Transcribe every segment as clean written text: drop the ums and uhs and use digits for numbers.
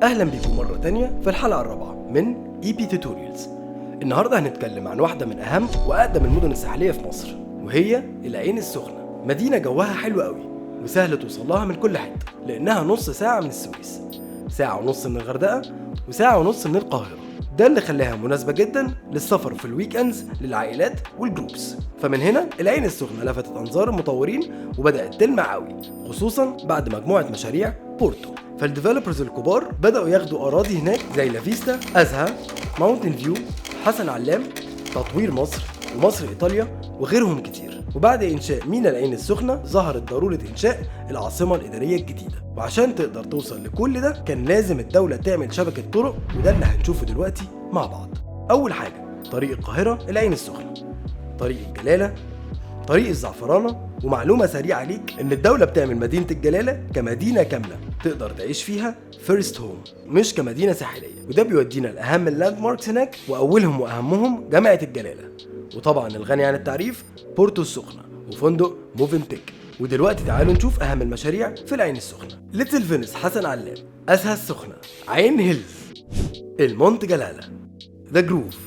اهلا بيكم مرة تانية في الحلقة الرابعة من EP Tutorials. النهاردة هنتكلم عن واحدة من اهم واقدم المدن الساحلية في مصر، وهي العين السخنة. مدينة جوها حلو قوي وسهل توصل لها من كل حتة، لانها نص ساعة من السويس، ساعة ونص من الغردقة، وساعة ونص من القاهرة. ده اللي خلاها مناسبة جدا للسفر في الويك اندز للعائلات والجروبس. فمن هنا العين السخنة لفتت انظار المطورين وبدأت تلمع قوي، خصوصا بعد مجموعة مشاريع بورتو. فالديفلوبرز الكبار بدأوا ياخدوا أراضي هناك زي لافيستا، أزها، ماونتن فيو، حسن علام، تطوير مصر، ومصر إيطاليا، وغيرهم كتير. وبعد إنشاء ميناء العين السخنة ظهرت ضرورة إنشاء العاصمة الإدارية الجديدة، وعشان تقدر توصل لكل ده كان لازم الدولة تعمل شبكة طرق، وده اللي هنشوفه دلوقتي مع بعض. أول حاجة طريق القاهرة العين السخنة، طريق الجلالة، طريق الزعفرانة. ومعلومة سريعة ليك إن الدولة بتعمل مدينة الجلالة كمدينة كاملة تقدر تعيش فيها فيرست هوم، مش كمدينة ساحلية. وده بيودينا لأهم اللاند ماركس هناك، وأولهم وأهمهم جامعة الجلالة، وطبعا الغني عن التعريف بورتو السخنة وفندق موفنبيك. ودلوقتي تعالوا نشوف أهم المشاريع في العين السخنة. ليتل فينيس حسن علام، أزها السخنة، عين هيلز، المونت جلالة، ذا جروف،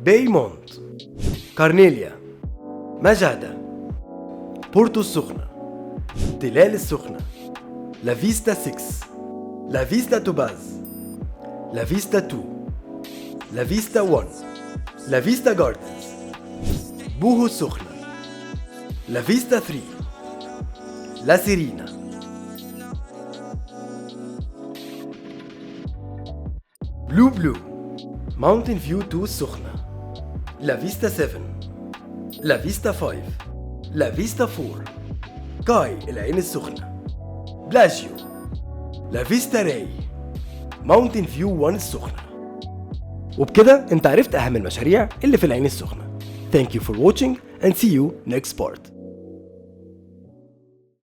باي مونت، كارنيليا، مجادة، بورتو السخنة، تلال السخنة، لافيستا 6، لافيستا توباز، لافيستا 2، لافيستا 1، لافيستا جاردنز، بوهو السخنة، لافيستا 3، لا سيرينا، بلو، ماونتن فيو 2 السخنة، لافيستا 7، لافيستا 5، لافيستا 4، كاي العين السخنة، بلاجيو، لافيستا راي، ماونتن فيو 1 السخنة. وبكده انت عرفت اهم المشاريع اللي في العين السخنة. Thank you for watching and see you next part.